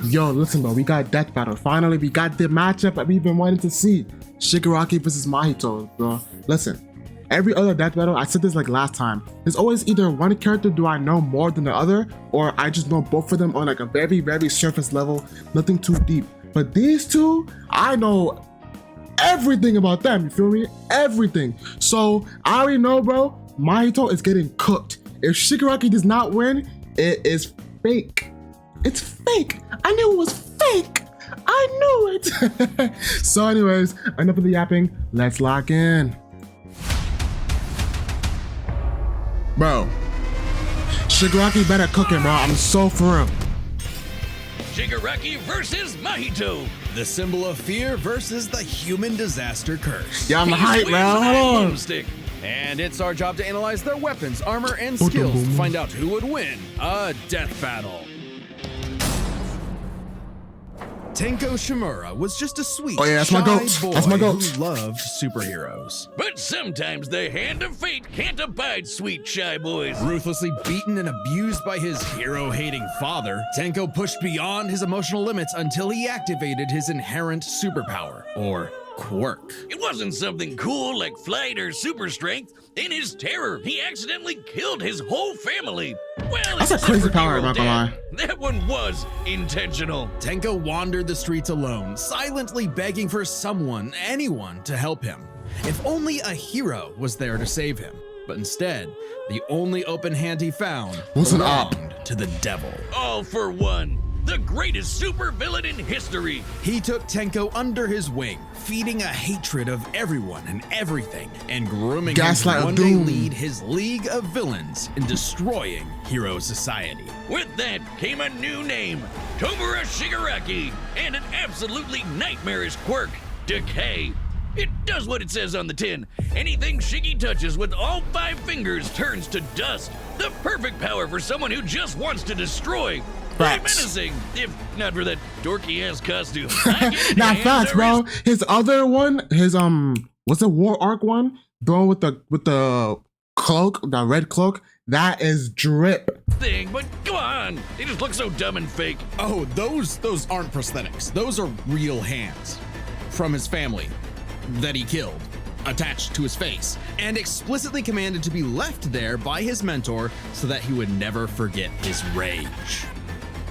Yo, listen, bro, we got Death Battle. Finally, we got the matchup that we've been wanting to see. Shigaraki versus Mahito, bro. Listen, every other Death Battle, I said this like last time, there's always either one character do I know more than the other, or I just know both of them on like a very, very surface level, nothing too deep. But these two, I know everything about them, you feel me? Everything. So, I already know, bro, Mahito is getting cooked. If Shigaraki does not win, it is fake. It's fake. I knew it was fake. I knew it. So anyways, enough of the yapping. Let's lock in. Bro, Shigaraki better cooking, bro. I'm so for real. Shigaraki versus Mahito. The symbol of fear versus the human disaster curse. Yeah, I'm hyped, man. Hold on. Stick. And it's our job to analyze their weapons, armor, and skills to find out who would win a death battle. Tenko Shimura was just a sweet, that's my shy goat. boy That's my goat. who loved superheroes. But sometimes the hand of fate can't abide sweet shy boys. Ruthlessly beaten and abused by his hero-hating father, Tenko pushed beyond his emotional limits until he activated his inherent superpower, or quirk. It wasn't something cool like flight or super strength. In his terror, he accidentally killed his whole family. Well, That's a crazy power, I'm not gonna lie. That one was intentional. Tenko wandered the streets alone, silently begging for someone, anyone, to help him. If only a hero was there to save him. But instead, the only open hand he found was an op to the devil. All for one. The greatest supervillain in history. He took Tenko under his wing, feeding a hatred of everyone and everything, and grooming him Gaslight to of one day Doom. lead his league of villains in destroying hero society. With that came a new name, Tomura Shigaraki, and an absolutely nightmarish quirk, Decay. It does what it says on the tin. Anything Shiggy touches with all 5 fingers turns to dust. The perfect power for someone who just wants to destroy. Very menacing, if not for that dorky-ass costume. Not facts, bro. His other one, his what's the War Arc one? The one with the cloak, the red cloak. That is drip. Thing, but come on, they just look so dumb and fake. Oh, those aren't prosthetics. Those are real hands from his family that he killed, attached to his face, and explicitly commanded to be left there by his mentor so that he would never forget his rage.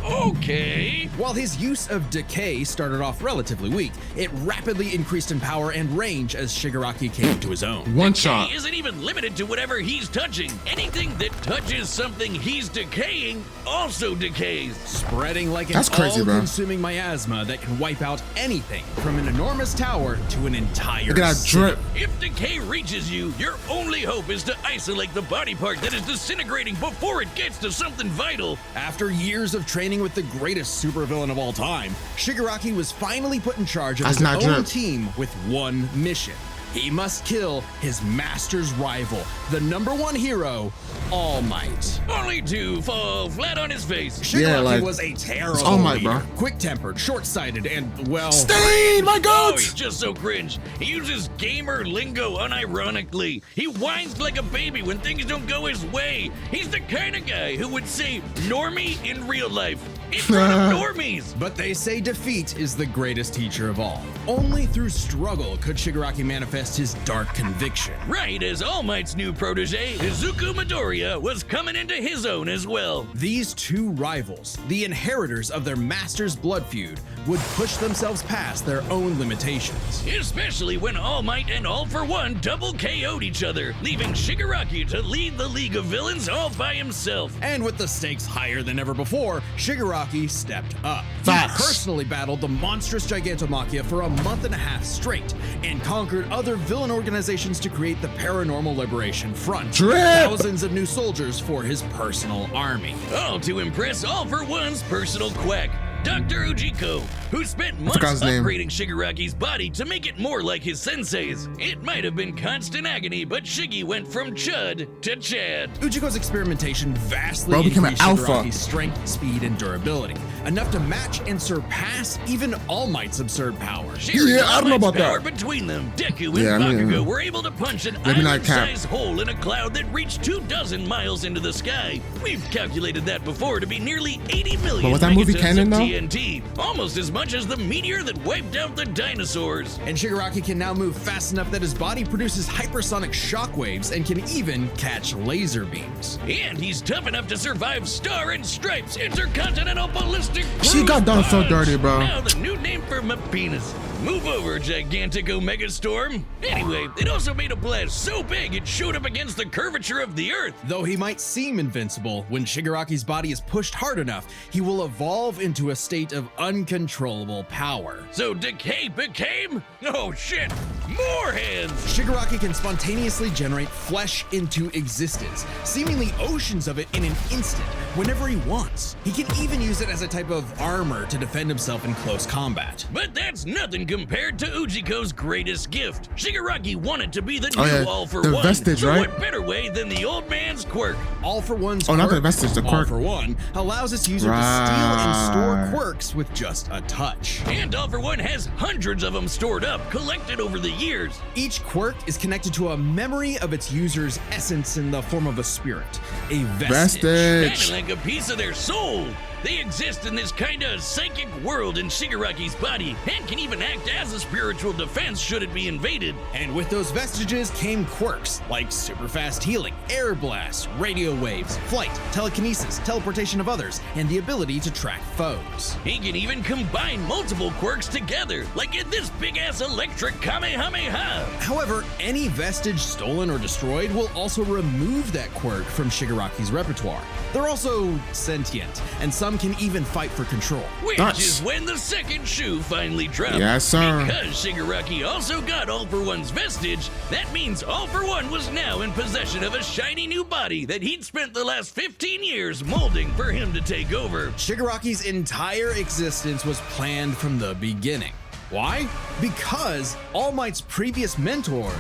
Okay. While his use of Decay started off relatively weak, it rapidly increased in power and range as Shigaraki came to his own. One shot. He isn't even limited to whatever he's touching. Anything that touches something he's decaying also decays. Spreading like That's an crazy, bro. all-consuming miasma that can wipe out anything from an enormous tower to an entire Look at that city. drip. If decay reaches you, your only hope is to isolate the body part that is disintegrating before it gets to something vital. After years of training with the greatest supervillain of all time, Shigaraki was finally put in charge of his own team with one mission. He must kill his master's rival, the #1 hero, All Might. Only to fall flat on his face. Shigaraki was a terrible All Might, leader, bro. Quick-tempered, short-sighted, and, well... Stain, my Oh, goat! he's just so cringe. He uses gamer lingo unironically. He whines like a baby when things don't go his way. He's the kind of guy who would say normie in real life. In front of normies. But they say defeat is the greatest teacher of all. Only through struggle could Shigaraki manifest his dark conviction. Right as All Might's new protege, Izuku Midoriya, was coming into his own as well. These two rivals, the inheritors of their master's blood feud, would push themselves past their own limitations. Especially when All Might and All For One double KO'd each other, leaving Shigaraki to lead the League of Villains all by himself. And with the stakes higher than ever before, Shigaraki stepped up. Facts. He personally battled the monstrous Gigantomachia for a month and a half straight, and conquered other villain organizations to create the Paranormal Liberation Front. Drip. Thousands of new soldiers for his personal army. All to impress All For One's personal quack, Dr. Ujiko, who spent months forgot his name. upgrading Shigaraki's body to make it more like his sensei's. It might have been constant agony, but Shiggy went from Chud to Chad. Ujiko's experimentation vastly Bro became an increased alpha. Shigaraki's strength, speed, and durability. enough to match and surpass even All Might's absurd power. Yeah, I don't know about power that. Between them, Deku and Bakugo were able to punch an island-sized hole in a cloud that reached 24 miles into the sky. We've calculated that before to be nearly 80 million But was that movie megatons canon, of though? TNT, almost as much as the meteor that wiped out the dinosaurs. And Shigaraki can now move fast enough that his body produces hypersonic shockwaves and can even catch laser beams. And he's tough enough to survive Star and Stripes Intercontinental Ballistic Cruise She got done so Punch. dirty, bro. Now the new name for my penis. Move over, gigantic Omega Storm. Anyway, it also made a blast so big it showed up against the curvature of the Earth. Though he might seem invincible, when Shigaraki's body is pushed hard enough, he will evolve into a state of uncontrollable power. So Decay became, oh shit, more hands. Shigaraki can spontaneously generate flesh into existence, seemingly oceans of it in an instant, whenever he wants. He can even use it as a type of armor to defend himself in close combat. But that's nothing compared to Ujiko's greatest gift. Shigaraki wanted to be the new All for the One. vestige, so right? what better way than the old man's quirk? All for One's not the quirk, vestige, the All quirk. for One, allows its user to steal and store quirks with just a touch. And All for One has hundreds of them stored up, collected over the years. Each quirk is connected to a memory of its user's essence in the form of a spirit, a vestige. Vestige. Kind of like a piece of their soul. They exist in this kind of psychic world in Shigaraki's body and can even act as a spiritual defense should it be invaded. And with those vestiges came quirks like super fast healing, air blasts, radio waves, flight, telekinesis, teleportation of others, and the ability to track foes. He can even combine multiple quirks together, like in this big-ass electric Kamehameha. However, any vestige stolen or destroyed will also remove that quirk from Shigaraki's repertoire. They're also sentient, and some can even fight for control. Which Nice. is when the second shoe finally dropped. Yes, sir. Because Shigaraki also got All for One's vestige, that means All for One was now in possession of a shiny new body that he'd spent the last 15 years molding for him to take over. Shigaraki's entire existence was planned from the beginning. Why? Because All Might's previous mentor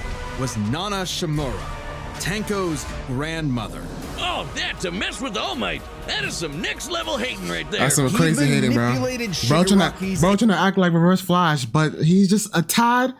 was Nana Shimura, Tenko's grandmother. Oh, that to mess with All Might. That is some next level hating right there. That's some He crazy hating, bro. manipulated Bro Shigaraki's- trying to act like Reverse Flash, but he's just a tad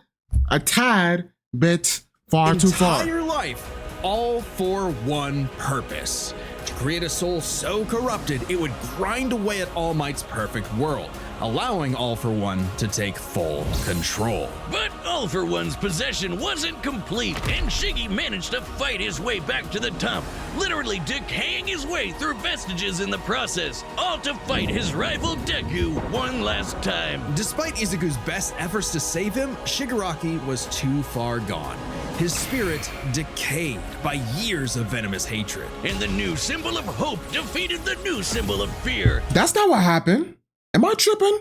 bit far too far. Entire life, all for one purpose: to create a soul so corrupted it would grind away at All Might's perfect world, allowing All for One to take full control. But All for One's possession wasn't complete, and Shiggy managed to fight his way back to the top, literally decaying his way through vestiges in the process, all to fight his rival Deku one last time. Despite Izuku's best efforts to save him, Shigaraki was too far gone. His spirit decayed by years of venomous hatred. And the new symbol of hope defeated the new symbol of fear. That's not what happened. Am I tripping?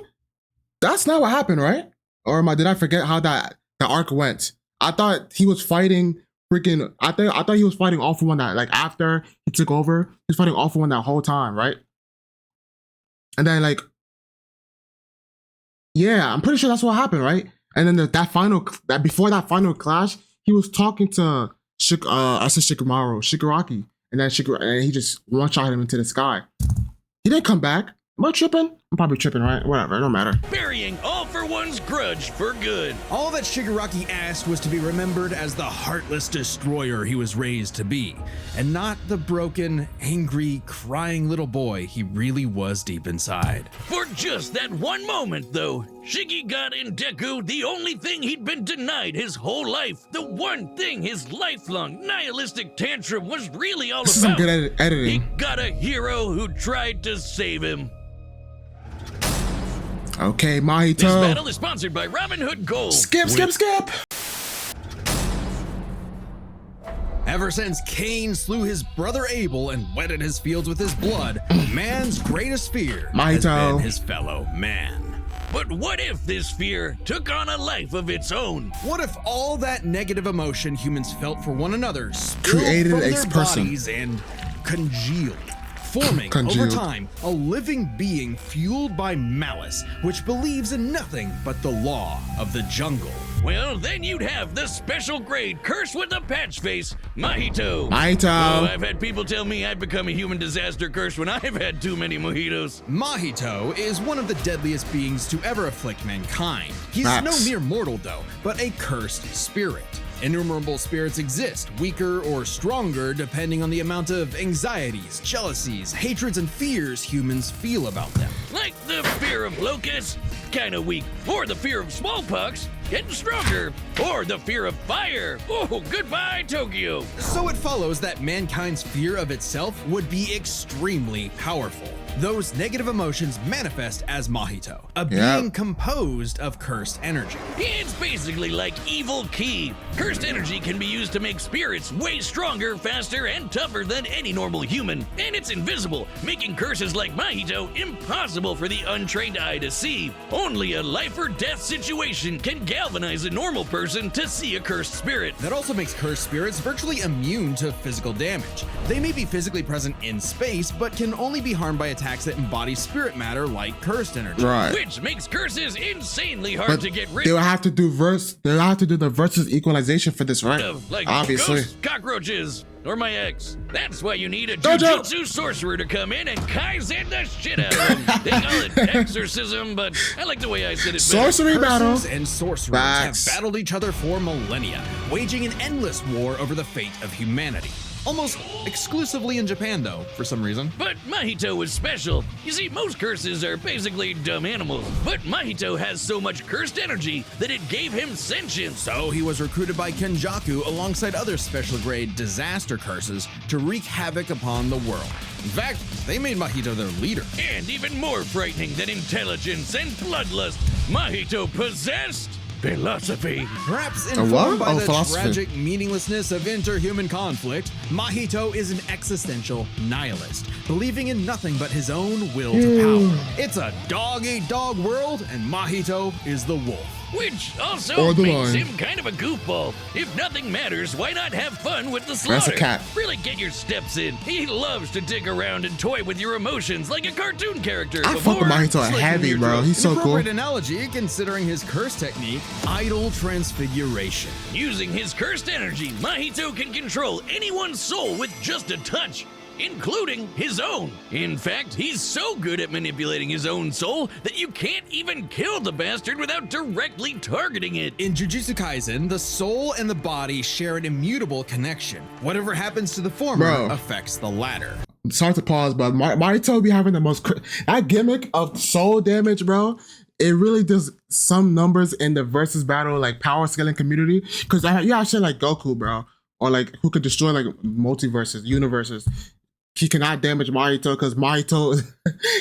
That's not what happened, right? Or did I forget how the arc went? I thought he was fighting freaking. I thought he was fighting All for One that like after he took over, he was fighting All for One that whole time, right? And then like, yeah, I'm pretty sure that's what happened, right? And then before that final clash, he was talking to Shigaraki, and then and he just one shot him into the sky. He didn't come back. Am I tripping? I'm probably tripping, right? Whatever, it don't matter. Burying All for One's grudge for good. All that Shigaraki asked was to be remembered as the heartless destroyer he was raised to be, and not the broken, angry, crying little boy he really was deep inside. For just that one moment, though, Shiggy got in Deku the only thing he'd been denied his whole life. The one thing his lifelong nihilistic tantrum was really all This is some about. good He editing. got a hero who tried to save him. Okay, This Mahito. battle is sponsored by Robin Hood Gold. Skip. Ever since Cain slew his brother Abel and wetted his fields with his blood, man's greatest fear has Mahito. been his fellow man. But what if this fear took on a life of its own? What if all that negative emotion humans felt for one another spilled Created from a their person. bodies and congealed, forming over Congealed. time a living being fueled by malice, which believes in nothing but the law of the jungle. Well, then you'd have the special grade curse with the patch face, Mahito. Mahito. Oh, I've had people tell me I've become a human disaster curse when I've had too many mojitos. Mahito is one of the deadliest beings to ever afflict mankind. He's Facts. no mere mortal though, but a cursed spirit. Innumerable spirits exist, weaker or stronger depending on the amount of anxieties, jealousies, hatreds, and fears humans feel about them. Like the fear of locusts, kinda weak. Or the fear of smallpox, getting stronger. Or the fear of fire. Oh, goodbye, Tokyo. So it follows that mankind's fear of itself would be extremely powerful. Those negative emotions manifest as Mahito, a being composed of cursed energy. It's basically like evil ki. Cursed energy can be used to make spirits way stronger, faster, and tougher than any normal human. And it's invisible, making curses like Mahito impossible for the untrained eye to see. Only a life or death situation can galvanize a normal person to see a cursed spirit. That also makes cursed spirits virtually immune to physical damage. They may be physically present in space, but can only be harmed by attacks that embody spirit matter like cursed energy. Right. Which makes curses insanely hard But to get rid they will of. have to do They'll have to do the versus equalization for this, right? Like Obviously. ghosts, cockroaches, or my ex. That's why you need a Dojo. jujutsu sorcerer to come in and kaizen the shit out of them. They call it exorcism, but I like the way I said it better. Sorcery battle. Curses and sorcerers Facts. have battled each other for millennia, waging an endless war over the fate of humanity. Almost exclusively in Japan, though, for some reason. But Mahito is special. You see, most curses are basically dumb animals, but Mahito has so much cursed energy that it gave him sentience. So he was recruited by Kenjaku alongside other special grade disaster curses to wreak havoc upon the world. In fact, they made Mahito their leader. And even more frightening than intelligence and bloodlust, Mahito possessed philosophy. Perhaps what? informed by Oh, the philosophy. tragic meaninglessness of interhuman conflict, Mahito is an existential nihilist, believing in nothing but his own will to power. It's a dog-eat-dog world, and Mahito is the wolf. Which also Or the makes lion. him kind of a goofball. If nothing matters, why not have fun with the That's slaughter? a cat. Really get your steps in. He loves to dig around and toy with your emotions like a cartoon character. I fuck with Mahito slicing heavy, your bro. throat. He's so An cool. appropriate analogy, considering his curse technique, idol transfiguration. Using his cursed energy, Mahito can control anyone's soul with just a touch, including his own. In fact, he's so good at manipulating his own soul that you can't even kill the bastard without directly targeting it. In Jujutsu Kaisen, the soul and the body share an immutable connection. Whatever happens to the former Bro. affects the latter. Sorry to pause, but Mahito be having the most that gimmick of soul damage, bro. It really does some numbers in the versus battle, like power scaling community. Because you have shit like Goku, bro, or like who could destroy like multiverses, universes. He cannot damage Mahito because Mahito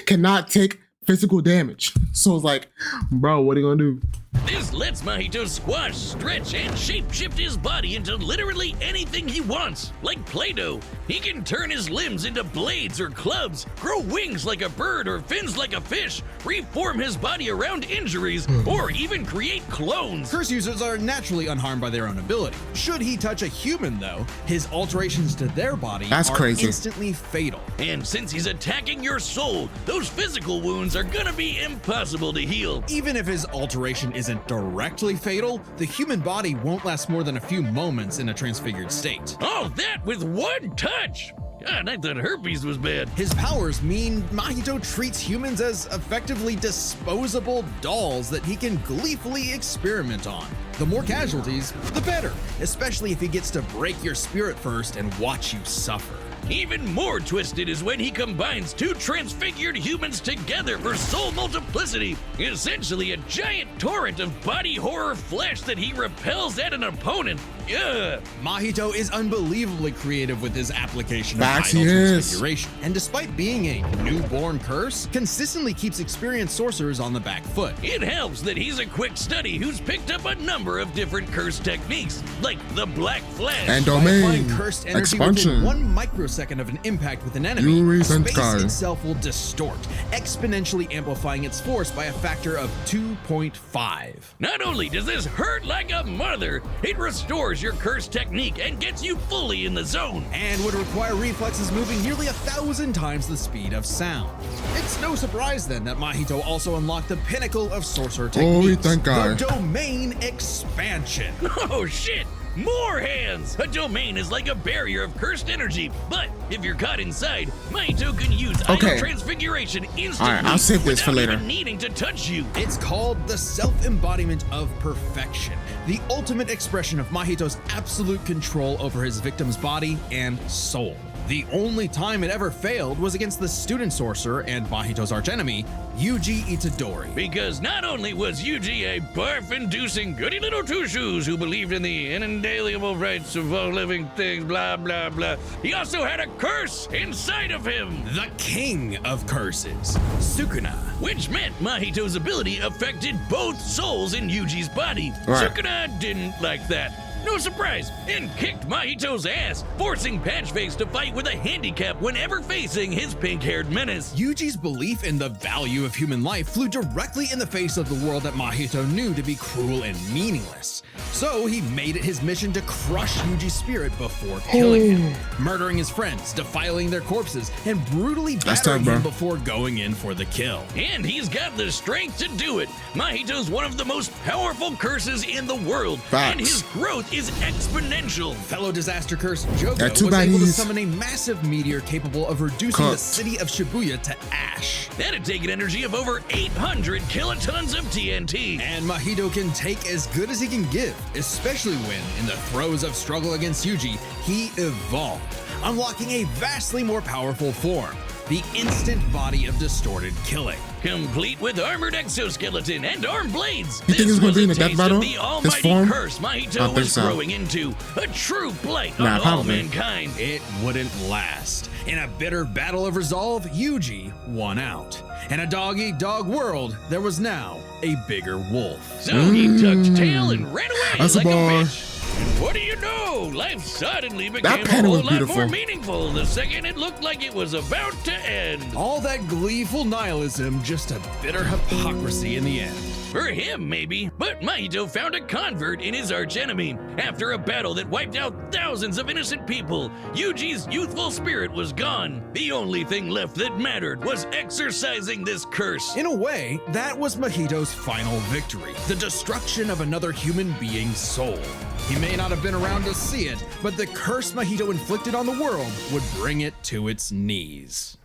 cannot take physical damage. So it's like, bro, what are you gonna do? This lets Mahito squash, stretch, and shape-shift his body into literally anything he wants, like Play-Doh. He can turn his limbs into blades or clubs, grow wings like a bird or fins like a fish, reform his body around injuries, or even create clones. Curse users are naturally unharmed by their own ability. Should he touch a human, though, his alterations to their body That's are crazy. instantly fatal. And since he's attacking your soul, those physical wounds are gonna be impossible to heal. Even if his alteration isn't directly fatal, the human body won't last more than a few moments in a transfigured state. All that with one touch! God, I thought herpes was bad. His powers mean Mahito treats humans as effectively disposable dolls that he can gleefully experiment on. The more casualties, the better, especially if he gets to break your spirit first and watch you suffer. Even more twisted is when he combines two transfigured humans together for soul multiplicity, essentially a giant torrent of body horror flesh that he repels at an opponent. Ugh. Mahito is unbelievably creative with his application Facts, of he idol is. transfiguration, and despite being a newborn curse, consistently keeps experienced sorcerers on the back foot. It helps that he's a quick study who's picked up a number of different curse techniques, like the Black Flash. And By applying domain cursed energy expansion. within one microsecond nanosecond of an impact with an enemy, Yuri space Senkai. itself will distort, exponentially amplifying its force by a factor of 2.5. Not only does this hurt like a mother, it restores your curse technique and gets you fully in the zone. And would require reflexes moving nearly 1,000 times the speed of sound. It's no surprise then that Mahito also unlocked the pinnacle of sorcerer Holy techniques, thank God. the domain expansion. Oh shit! More hands! A domain is like a barrier of cursed energy, but if you're caught inside, Mahito can use Okay. Idol Transfiguration instantly. Alright, I'll save this for without later. even needing to touch you. It's called the self-embodiment of perfection, the ultimate expression of Mahito's absolute control over his victim's body and soul. The only time it ever failed was against the student sorcerer and Mahito's archenemy, Yuji Itadori. Because not only was Yuji a barf-inducing goody little two-shoes who believed in the inalienable rights of all living things, blah, blah, blah, he also had a curse inside of him. The king of curses, Sukuna. Which meant Mahito's ability affected both souls in Yuji's body. Right. Sukuna didn't like that. No surprise, and kicked Mahito's ass, forcing Patchface to fight with a handicap whenever facing his pink-haired menace. Yuji's belief in the value of human life flew directly in the face of the world that Mahito knew to be cruel and meaningless. So he made it his mission to crush Yuji's spirit before killing him, murdering his friends, defiling their corpses, and brutally That's battering tough, bro. him before going in for the kill. And he's got the strength to do it. Mahito's one of the most powerful curses in the world, Facts. and his growth is exponential. Fellow disaster curse Jogo Yeah, was too bad able to he's summon a massive meteor capable of reducing the cooked. city of Shibuya to ash. That'd take an energy of over 800 kilotons of TNT. And Mahito can take as good as he can give, especially when, in the throes of struggle against Yuji, he evolved, unlocking a vastly more powerful form, the instant body of distorted killing. Complete with armored exoskeleton and arm blades. You think This it's gonna was be a in the death taste battle? of the This almighty form? curse I Mahito think was so. growing into. A true blight Nah, on all probably. mankind. It wouldn't last. In a bitter battle of resolve, Yuji won out. In a dog-eat-dog world, there was now a bigger wolf. So he tucked tail and ran away That's a like a boy. bitch. And what do you know? Life suddenly became a panel whole was lot more beautiful. meaningful the second it looked like it was about to end. All that gleeful nihilism, just a bitter hypocrisy in the end. For him, maybe, but Mahito found a convert in his archenemy. After a battle that wiped out thousands of innocent people, Yuji's youthful spirit was gone. The only thing left that mattered was exorcising this curse. In a way, that was Mahito's final victory, the destruction of another human being's soul. He may not have been around to see it, but the curse Mahito inflicted on the world would bring it to its knees.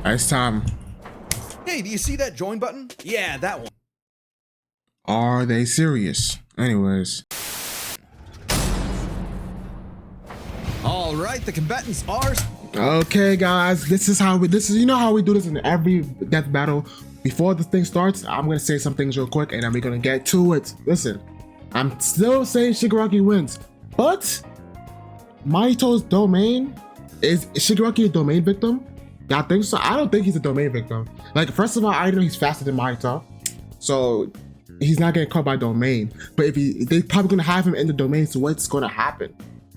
It's time. Hey, do you see that join button? Yeah, that one. Are they serious? Anyways. All right, the combatants are... Okay, guys, you know how we do this in every death battle. Before the thing starts, I'm gonna say some things real quick and then we're gonna get to it. Listen, I'm still saying Shigaraki wins, but Mahito's domain, is Shigaraki a domain victim? Y'all think so? I don't think he's a domain victim. Like, first of all, I know he's faster than Mahito, so he's not getting caught by domain. But if they probably gonna have him in the domain, so what's gonna happen?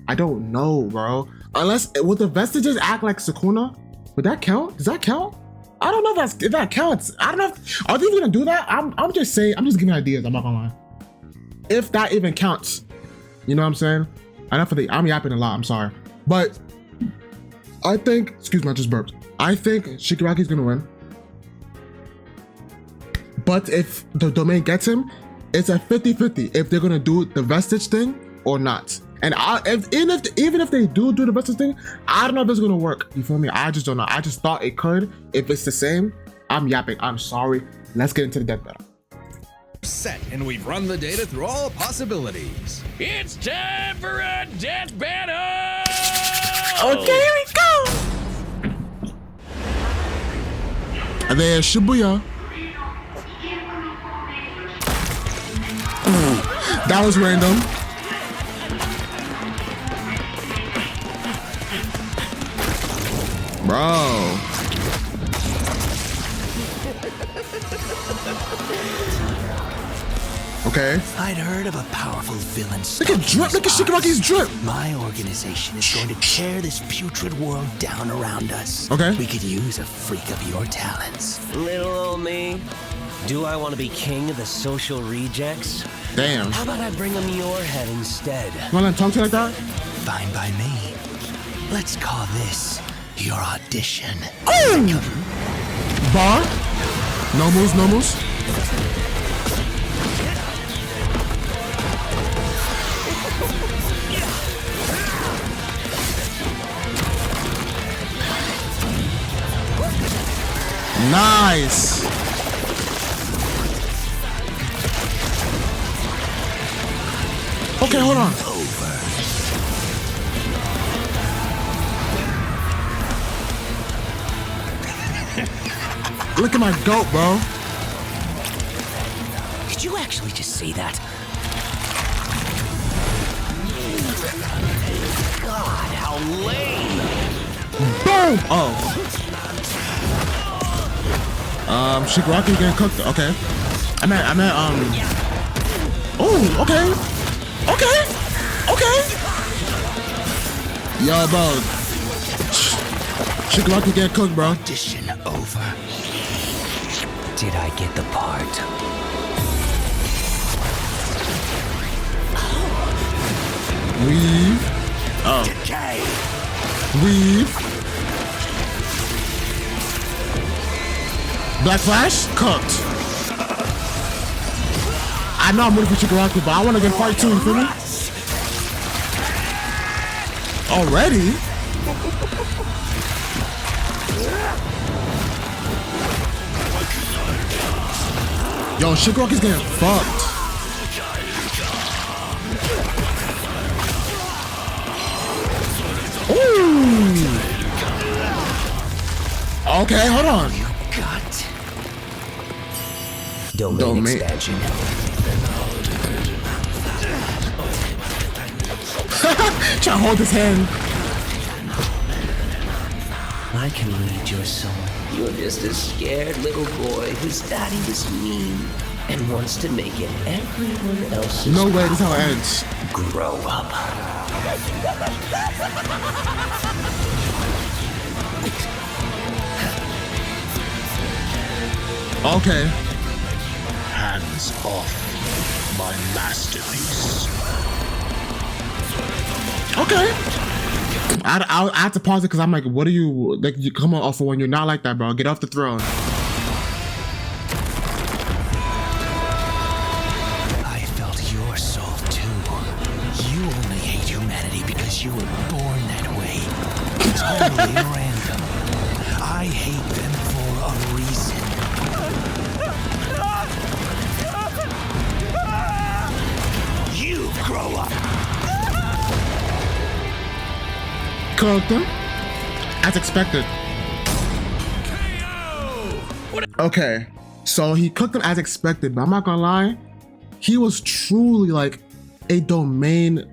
I don't know, bro. Unless, would the vestiges act like Sukuna? Would that count? Does that count? I don't know if that counts. I don't know if, are they even gonna do that? I'm just saying, I'm just giving ideas, I'm not gonna lie. If that even counts, you know what I'm saying? I'm yapping a lot, I'm sorry. But I think, excuse me, I just burped. I think Shigaraki's gonna win. But if the domain gets him, it's a 50-50 if they're gonna do the vestige thing or not. And even if they do the vestige thing, I don't know if it's gonna work. You feel me? I just don't know. I just thought it could. If it's the same, I'm yapping. I'm sorry. Let's get into the death battle. set, and we've run the data through all possibilities. It's time for a death battle! Okay, here we go. And then Shibuya. That was random. Bro. Okay. I'd heard of a powerful villain. Look at drip. Look at Shigaraki's drip. My organization is going to tear this putrid world down around us. Okay. We could use a freak of your talents. Little old me. Do I want to be king of the social rejects? Damn. How about I bring them your head instead? You wanna let him talk to you like that? Fine by me. Let's call this your audition. Ooh! Bar. No moves, no moves. Nice. Okay, hold on. Look at my goat, bro. Did you actually just say that? God, how lame! Boom! Oh. Shigaraki getting cooked. Okay. I meant, Oh, okay. Okay. Okay. Yo, bro. Shigaraki getting cooked, bro. Audition over. Did I get the part? Weave. Oh. Decay. Weave. Black Flash, cooked. I know I'm waiting for Shigaraki, but I want to get fight too, you feel me? Already? Yo, Shigaraki's getting fucked. Ooh. Okay, hold on. Gut. Domain expansion. Try to hold his hand. I can read your soul. You're just a scared little boy whose daddy was mean and wants to make it everyone else's. No way, this is how it ends. Grow up. Okay. Hands off my masterpiece. Okay. I have to pause it because I'm like, what are you, like, you come on for when you're not like that, bro. Get off the throne. I felt your soul too. You only hate humanity because you were born that way. It's totally random. I hate them for a reason. You grow up. Cooked him. As expected. Okay. So he cooked him as expected, but I'm not gonna lie. He was truly like a domain,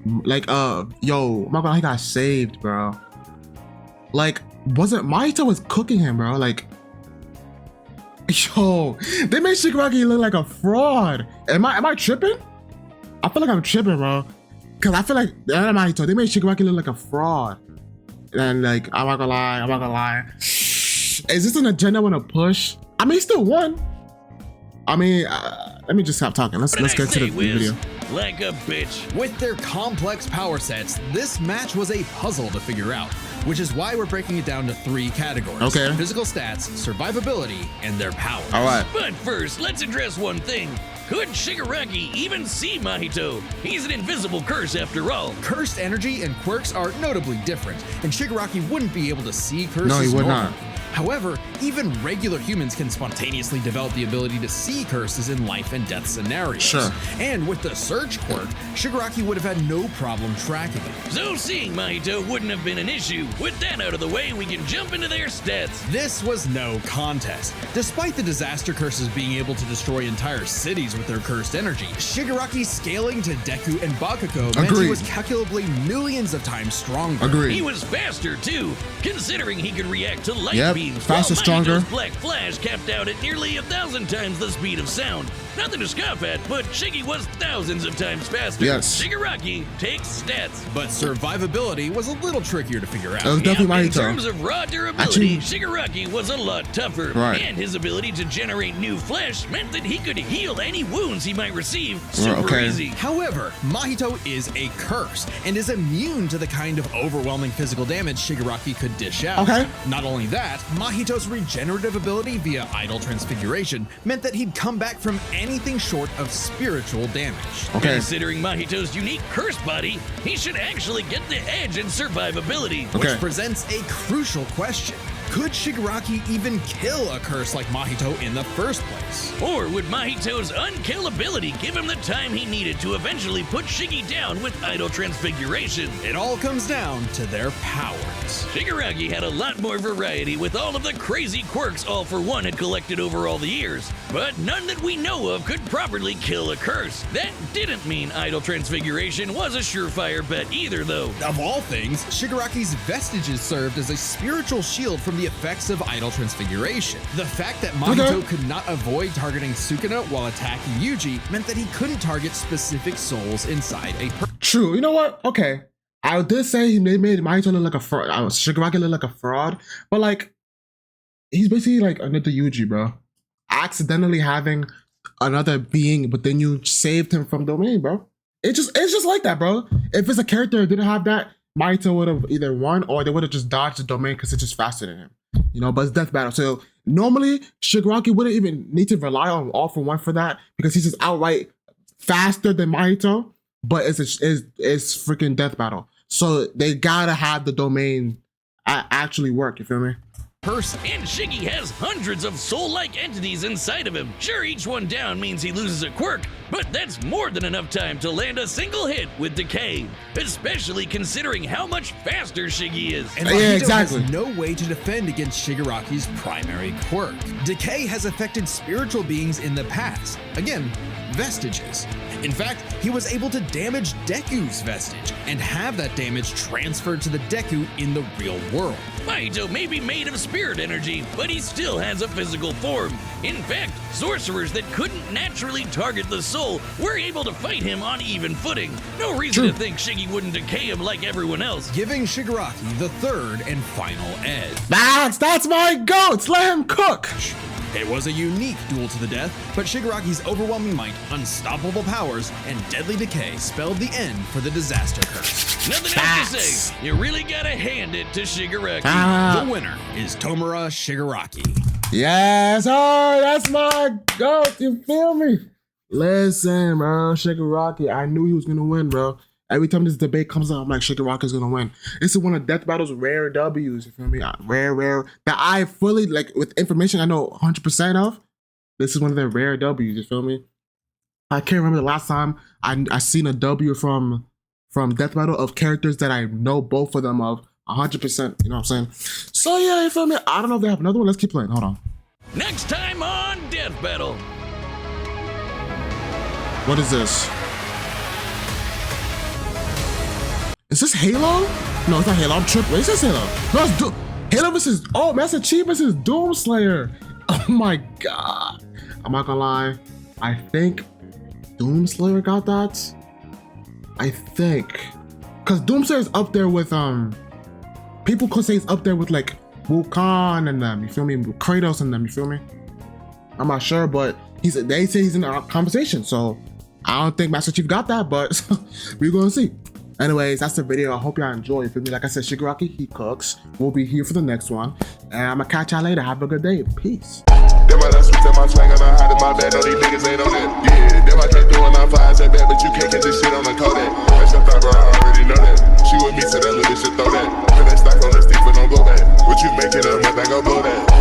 like, yo, I'm not gonna lie, he got saved, bro. Like, wasn't Mahito was cooking him, bro? Like, yo, they made Shigaraki look like a fraud. Am I tripping? I feel like I'm tripping, bro. Cause I feel like Mahito, they made Shigaraki look like a fraud. And like, I'm not gonna lie. Is this an agenda I wanna push? I mean, he still won. I mean, let me just stop talking. Let's get to the video. Like a bitch. With their complex power sets, this match was a puzzle to figure out, which is why we're breaking it down to 3 categories. Okay. Physical stats, survivability, and their powers. All right. But first, let's address one thing. Could Shigaraki even see Mahito? He's an invisible curse after all. Cursed energy and quirks are notably different, and Shigaraki wouldn't be able to see curses. No, he would normally. not. However, even regular humans can spontaneously develop the ability to see curses in life and death scenarios. Sure. And with the Surge quirk, Shigaraki would have had no problem tracking it. So seeing Mahito wouldn't have been an issue. With that out of the way, we can jump into their stats. This was no contest. Despite the disaster curses being able to destroy entire cities with their cursed energy, Shigaraki's scaling to Deku and Bakugo meant he was calculably millions of times stronger. Agreed. He was faster too, considering he could react to light Yep, beams. faster, while stronger. Mahito's Black Flash capped out at nearly 1,000 times the speed of sound. Nothing to scoff at, but Shiggy was thousands of times faster. Yes. Shigaraki takes stats. But survivability was a little trickier to figure That was out. definitely In Mahito. terms of raw durability, Shigaraki was a lot tougher. Right. And his ability to generate new flesh meant that he could heal any wounds he might receive super okay. easy. However, Mahito is a curse and is immune to the kind of overwhelming physical damage Shigaraki could dish out. Okay. Not only that, Mahito's regenerative ability via idol transfiguration meant that he'd come back from anything short of spiritual damage. Okay. Considering Mahito's unique curse body, he should actually get the edge in survivability. Okay. Which presents a crucial question. Could Shigaraki even kill a curse like Mahito in the first place? Or would Mahito's unkillability give him the time he needed to eventually put Shiggy down with idol transfiguration? It all comes down to their powers. Shigaraki had a lot more variety with all of the crazy quirks All For One had collected over all the years, but none that we know of could properly kill a curse. That didn't mean idol transfiguration was a surefire bet either, though. Of all things, Shigaraki's vestiges served as a spiritual shield from the effects of idol transfiguration. The fact that Mahito could not avoid targeting Sukuna while attacking Yuji meant that he couldn't target specific souls inside a person. True. You know what? Okay. I did say he made Mahito look like a fraud. Shigaraki look like a fraud, but like he's basically like another Yuji, bro. Accidentally having another being within you saved him from domain, bro. It's just like that, bro. If it's a character that didn't have that, Mahito would have either won or they would have just dodged the domain because it's just faster than him. You know, but it's death battle. So normally Shigaraki wouldn't even need to rely on All For One for that because he's just outright faster than Mahito, but it's freaking death battle. So they gotta have the domain actually work, you feel me? And Shiggy has hundreds of soul-like entities inside of him. Sure, each one down means he loses a quirk, but that's more than enough time to land a single hit with Decay, especially considering how much faster Shiggy is. And Mahito Yeah, exactly. has no way to defend against Shigaraki's primary quirk. Decay has affected spiritual beings in the past. Again, vestiges. In fact, he was able to damage Deku's vestige and have that damage transferred to the Deku in the real world. Mahito may be made of spirit energy, but he still has a physical form. In fact, sorcerers that couldn't naturally target the soul were able to fight him on even footing. No reason to think Shiggy wouldn't decay him like everyone else. Giving Shigaraki the third and final edge. That's my goats. Let him cook. It was a unique duel to the death, but Shigaraki's overwhelming might, unstoppable powers, and deadly decay spelled the end for the disaster curse. Nothing else to say. You really gotta hand it to Shigaraki. The winner is Tomura Shigaraki. Yes, oh, that's my goat. You feel me? Listen, bro, Shigaraki. I knew he was gonna win, bro. Every time this debate comes up, I'm like, Shigaraki's gonna win. This is one of Death Battle's rare W's, you feel me? Rare, that I fully, like, with information I know 100% of, this is one of the rare W's, you feel me? I can't remember the last time I seen a W from Death Battle of characters that I know both of them of 100%, you know what I'm saying? So yeah, you feel me? I don't know if they have another one. Let's keep playing, hold on. Next time on Death Battle. What is this? Is this Halo? No, it's not Halo. I'm tripping. Wait, is this Halo? No, it's Halo versus... Oh, Master Chief versus Doomslayer. Oh my god. I'm not gonna lie. I think Doomslayer got that. I think. Because Doomslayer is up there with... People could say it's up there with, like, Wukong and them. You feel me? Kratos and them. You feel me? I'm not sure, but they say he's in a conversation. So, I don't think Master Chief got that, but we're gonna see. Anyways, that's the video. I hope y'all enjoy it. Feel me? Like I said, Shigaraki, he cooks. We'll be here for the next one. And I'm gonna catch y'all later. Have a good day. Peace. Them I done switched up my slang and I hide in my bed. No, these niggas ain't on that. Yeah, them I can't do and I fly as that bad, but you can't catch this shit on the Kodak.